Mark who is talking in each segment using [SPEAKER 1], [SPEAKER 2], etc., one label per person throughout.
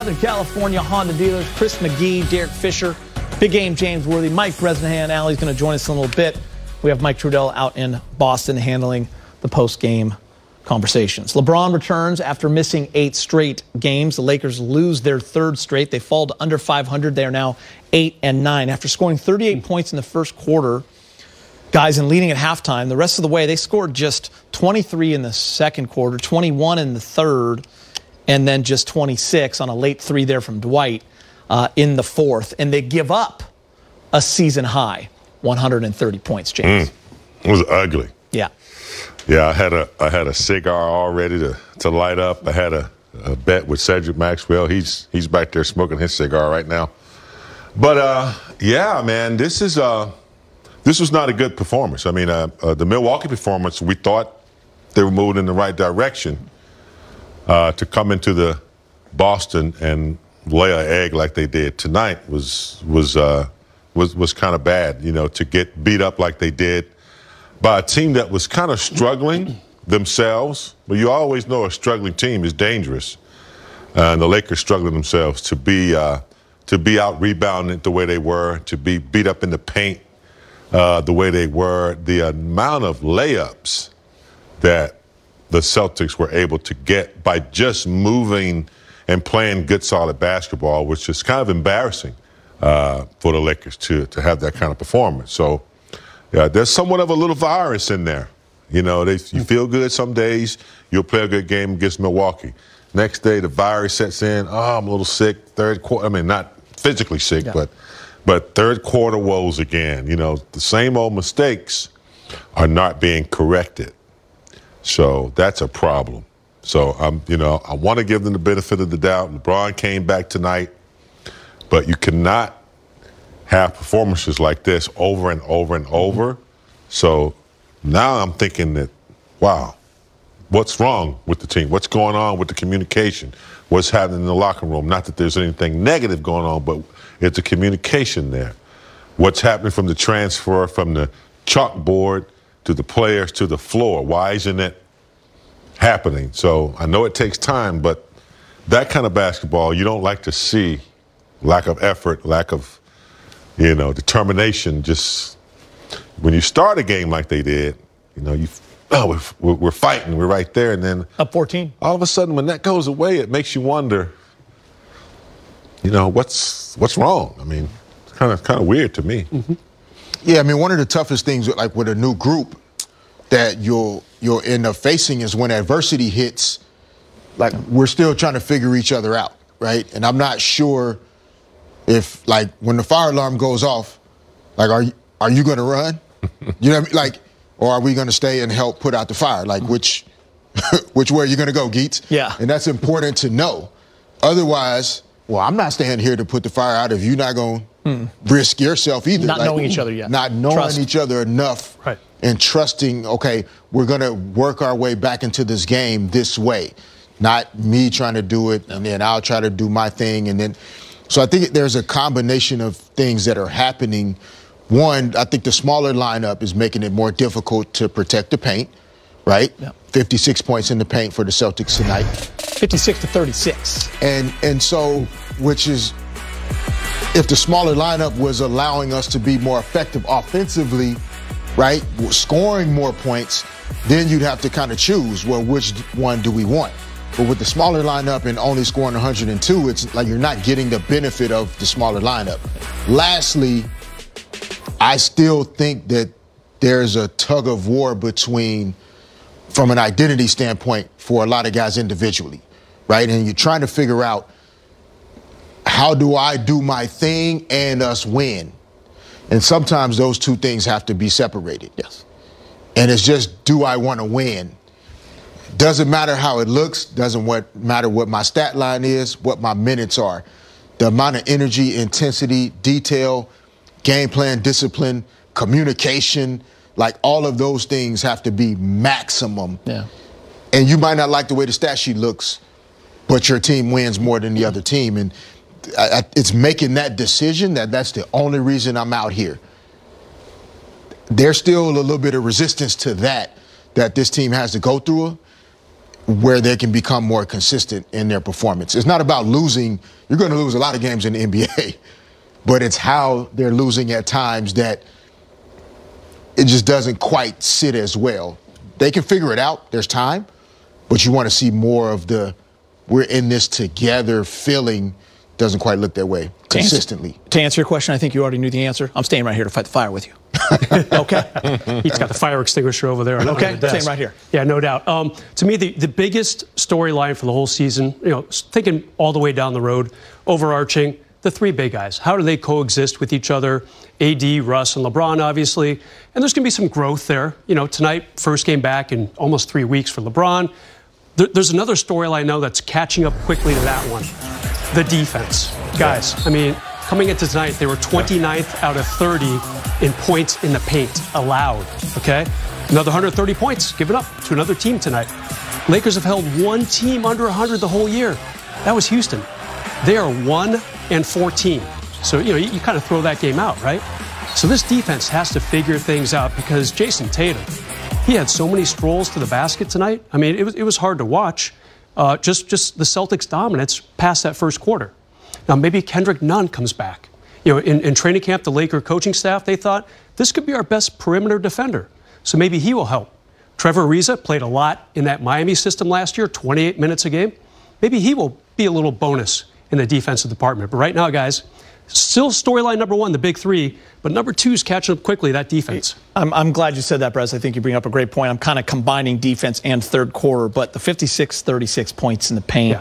[SPEAKER 1] The California Honda dealers, Chris McGee, Derek Fisher, Big Game James Worthy, Mike Bresnahan. Allie's going to join us in a little bit. We have Mike Trudell out in Boston handling the post-game conversations. LeBron returns after missing 8 straight games. The Lakers lose their 3rd straight. They fall to under 500. They are now 8-9. After scoring 38 points in the first quarter, guys, and leading at halftime, the rest of the way, they scored just 23 in the second quarter, 21 in the third, and then just 26 on a late 3 there from Dwight in the fourth. And they give up a season-high 130 points, James.
[SPEAKER 2] It was ugly.
[SPEAKER 1] Yeah.
[SPEAKER 2] Yeah, I had a cigar all ready to light up. I had a bet with Cedric Maxwell. He's back there smoking his cigar right now. But, yeah, man, this was not a good performance. I mean, the Milwaukee performance, we thought they were moving in the right direction. To come into the Boston and lay an egg like they did tonight was kind of bad. You know, to get beat up like they did by a team that was kind of struggling themselves. But you always know a struggling team is dangerous, and the Lakers struggling themselves to be out rebounded the way they were, to be beat up in the paint the way they were. The amount of layups that the Celtics were able to get by just moving and playing good, solid basketball, which is kind of embarrassing for the Lakers to have that kind of performance. So, yeah, there's somewhat of a little virus in there. You know, you feel good some days, you'll play a good game against Milwaukee. Next day, the virus sets in. Oh, I'm a little sick. Third quarter, I mean, not physically sick,
[SPEAKER 1] yeah,
[SPEAKER 2] but third quarter woes again. You know, the same old mistakes are not being corrected. So that's a problem. So I want to give them the benefit of the doubt. LeBron came back tonight, but you cannot have performances like this over and over and over. So now I'm thinking that, wow, what's wrong with the team? What's going on with the communication? What's happening in the locker room? Not that there's anything negative going on, but it's a communication there. What's happening from the transfer from the chalkboard to the players to the floor? Why isn't it happening? So I know it takes time, but that kind of basketball, you don't like to see lack of effort, lack of, determination. Just when you start a game like they did, we're fighting, we're right there, and then
[SPEAKER 1] up 14.
[SPEAKER 2] All of a sudden, when that goes away, it makes you wonder, what's wrong? I mean, it's kind of weird to me.
[SPEAKER 3] Mm-hmm. Yeah, I mean, one of the toughest things, like with a new group, that you'll end up facing is when adversity hits, like we're still trying to figure each other out, right? And I'm not sure if, like, when the fire alarm goes off, like, are you going to run? You know what I mean? Like, or are we going to stay and help put out the fire? Like, which way are you going to go, Geets?
[SPEAKER 1] Yeah.
[SPEAKER 3] And that's important to know. Otherwise, well, I'm not staying here to put the fire out if you're not going to risk yourself either.
[SPEAKER 1] Not knowing each other yet.
[SPEAKER 3] Not knowing each other enough.
[SPEAKER 1] Right.
[SPEAKER 3] And trusting, okay, we're going to work our way back into this game this way. Not me trying to do it, and then I'll try to do my thing. And then, so I think there's a combination of things that are happening. One, I think the smaller lineup is making it more difficult to protect the paint, right? Yeah. 56 points in the paint for the Celtics tonight.
[SPEAKER 1] 56-36.
[SPEAKER 3] And so, which is, if the smaller lineup was allowing us to be more effective offensively, right, scoring more points, then you'd have to kind of choose, well, which one do we want? But with the smaller lineup and only scoring 102, it's like you're not getting the benefit of the smaller lineup. Lastly, I still think that there's a tug of war between, from an identity standpoint, for a lot of guys individually, right? And you're trying to figure out, how do I do my thing and us win? And sometimes those two things have to be separated.
[SPEAKER 1] Yes.
[SPEAKER 3] And it's just, do I want to win? Doesn't matter how it looks, doesn't matter what my stat line is, what my minutes are. The amount of energy, intensity, detail, game plan, discipline, communication, like all of those things have to be maximum.
[SPEAKER 1] Yeah.
[SPEAKER 3] And you might not like the way the stat sheet looks, but your team wins more than the other team. And it's making that decision that's the only reason I'm out here. There's still a little bit of resistance to that this team has to go through. where they can become more consistent in their performance. It's not about losing. You're going to lose a lot of games in the NBA, but it's how they're losing at times that it just doesn't quite sit as well. They can figure it out. There's time, but you want to see more of the we're in this together feeling. Doesn't quite look that way consistently.
[SPEAKER 1] To answer your question, I think you already knew the answer. I'm staying right here to fight the fire with you. Okay?
[SPEAKER 4] He's got the fire extinguisher over there.
[SPEAKER 1] Okay, staying right here.
[SPEAKER 4] Yeah, no doubt. To me, the biggest storyline for the whole season, thinking all the way down the road, overarching, the three big guys. How do they coexist with each other? AD, Russ, and LeBron, obviously. And there's going to be some growth there. Tonight, first game back in almost 3 weeks for LeBron. There's another storyline now that's catching up quickly to that one. The defense. Guys, coming into tonight, they were 29th out of 30 in points in the paint allowed, okay? Another 130 points given up to another team tonight. Lakers have held one team under 100 the whole year. That was Houston. They are 1-14. So, you kind of throw that game out, right? So this defense has to figure things out because Jason Tatum, he had so many strolls to the basket tonight. It was hard to watch. Just the Celtics' dominance past that first quarter. Now, maybe Kendrick Nunn comes back. In training camp, the Laker coaching staff, they thought this could be our best perimeter defender. So maybe he will help. Trevor Ariza played a lot in that Miami system last year, 28 minutes a game. Maybe he will be a little bonus in the defensive department. But right now, guys, still storyline number one, the big three, but number two is catching up quickly, that defense.
[SPEAKER 1] I'm glad you said that, Brez. I think you bring up a great point. I'm kind of combining defense and third quarter, but the 56-36 points in the paint,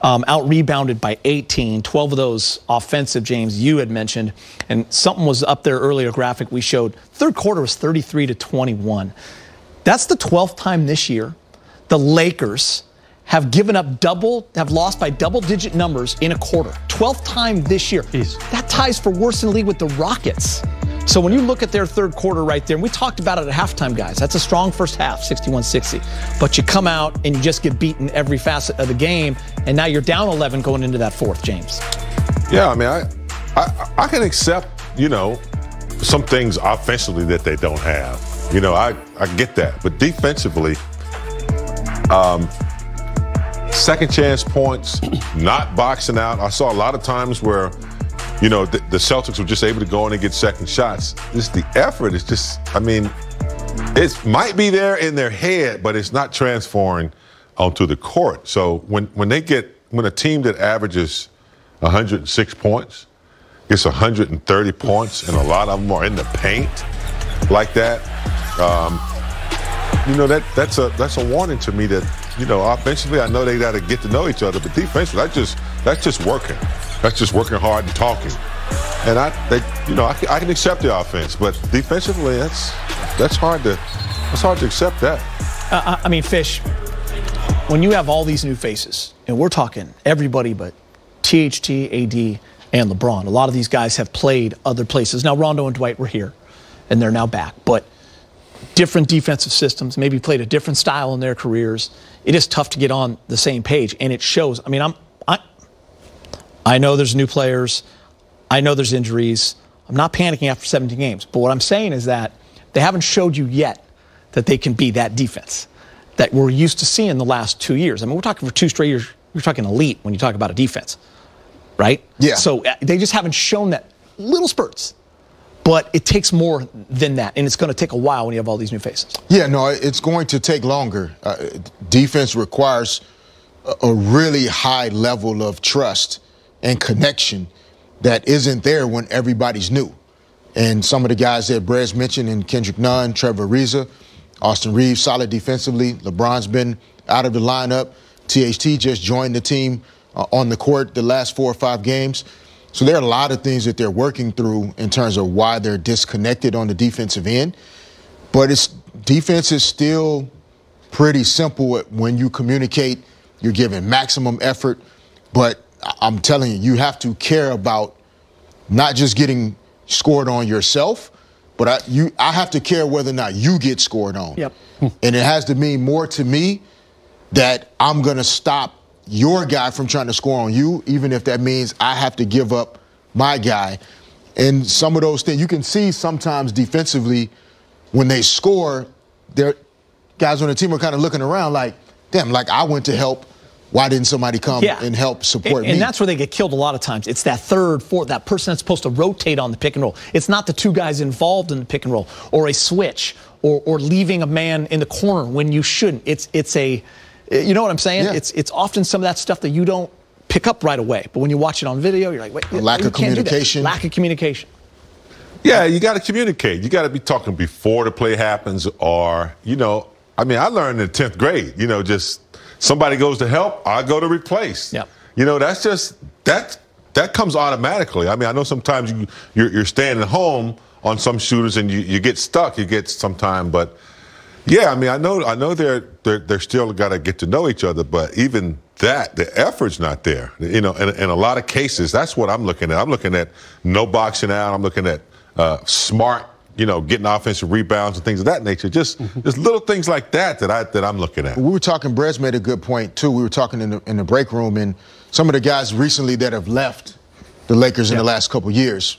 [SPEAKER 1] out-rebounded by 18, 12 of those offensive, James, you had mentioned, and something was up there earlier, graphic we showed. Third quarter was 33-21. That's the 12th time this year the Lakers have lost by double-digit numbers in a quarter. 12th time this year.
[SPEAKER 4] Jeez.
[SPEAKER 1] That ties for worst in the league with the Rockets. So when you look at their third quarter right there, and we talked about it at halftime, guys, that's a strong first half, 61-60. But you come out and you just get beaten every facet of the game, and now you're down 11 going into that fourth, James.
[SPEAKER 2] Yeah, I can accept, some things offensively that they don't have. I get that. But defensively, second chance points, not boxing out. I saw a lot of times where, the Celtics were just able to go in and get second shots. The effort is just, it might be there in their head, but it's not transferring onto the court. So when a team that averages 106 points gets 130 points, and a lot of them are in the paint like that, that's a warning to me that, offensively, I know they got to get to know each other, but defensively, that's just working. That's just working hard and talking. And I can accept the offense, but defensively, that's hard to accept that.
[SPEAKER 1] Fish, when you have all these new faces, and we're talking everybody but THT, AD, and LeBron. A lot of these guys have played other places. Now, Rondo and Dwight were here, and they're now back, but different defensive systems, maybe played a different style in their careers. It is tough to get on the same page, and it shows. I know there's new players. I know there's injuries. I'm not panicking after 17 games, but what I'm saying is that they haven't showed you yet that they can be that defense that we're used to seeing the last 2 years. We're talking for 2 straight years. You're talking elite when you talk about a defense, right? Yeah. So they just haven't shown that. Little spurts. But it takes more than that, and it's going to take a while when you have all these new faces.
[SPEAKER 3] Yeah, no, it's going to take longer. Defense requires a really high level of trust and connection that isn't there when everybody's new. And some of the guys that Brez mentioned, and Kendrick Nunn, Trevor Ariza, Austin Reeves, solid defensively. LeBron's been out of the lineup. THT just joined the team on the court the last 4 or 5 games. So there are a lot of things that they're working through in terms of why they're disconnected on the defensive end. But defense is still pretty simple when you communicate. You're giving maximum effort. But I'm telling you, you have to care about not just getting scored on yourself, but I have to care whether or not you get scored on.
[SPEAKER 1] Yep.
[SPEAKER 3] And it has to mean more to me that I'm going to stop your guy from trying to score on you, even if that means I have to give up my guy. And some of those things, you can see sometimes defensively when they score, their guys on the team are kind of looking around like, damn, like I went to help. Why didn't somebody come and help support me?
[SPEAKER 1] And that's where they get killed a lot of times. It's that third, fourth, that person that's supposed to rotate on the pick and roll. It's not the two guys involved in the pick and roll or a switch or leaving a man in the corner when you shouldn't. It's a, you know what I'm saying?
[SPEAKER 3] Yeah.
[SPEAKER 1] It's often some of that stuff that you don't pick up right away. But when you watch it on video, you're like, wait,
[SPEAKER 3] lack of communication.
[SPEAKER 1] Lack of communication.
[SPEAKER 2] Yeah, you got to communicate. You got to be talking before the play happens, or, you know, I mean, I learned in 10th grade, you know, just somebody goes to help, I go to replace.
[SPEAKER 1] Yep.
[SPEAKER 2] You know, that's just, that comes automatically. I mean, I know sometimes you're staying at home on some shooters and you get stuck, you get some time, but yeah, I mean, I know they're still got to get to know each other, but even that, the effort's not there. You know, in a lot of cases, that's what I'm looking at. I'm looking at no boxing out. I'm looking at smart, you know, getting offensive rebounds and things of that nature. Just little things like that I'm looking at.
[SPEAKER 3] We were talking. Brez made a good point too. We were talking in the break room, and some of the guys recently that have left the Lakers in the last couple years.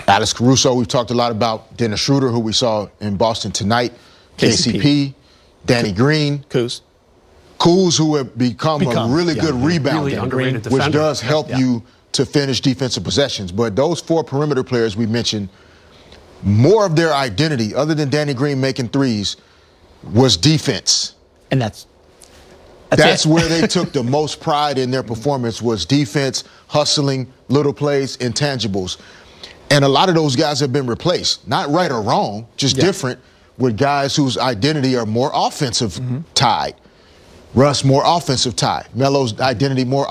[SPEAKER 3] Alex Caruso, we've talked a lot about. Dennis Schroeder, who we saw in Boston tonight. KCP, Danny Green,
[SPEAKER 1] Kuz,
[SPEAKER 3] who have become a really good rebounder,
[SPEAKER 4] really underrated defender,
[SPEAKER 3] which does help you to finish defensive possessions. But those four perimeter players we mentioned, more of their identity, other than Danny Green making threes, was defense.
[SPEAKER 1] And that's
[SPEAKER 3] where they took the most pride in their performance, was defense, hustling, little plays, intangibles. And a lot of those guys have been replaced, not right or wrong, just different, with guys whose identity are more offensive tied. Russ, more offensive tied. Melo's identity more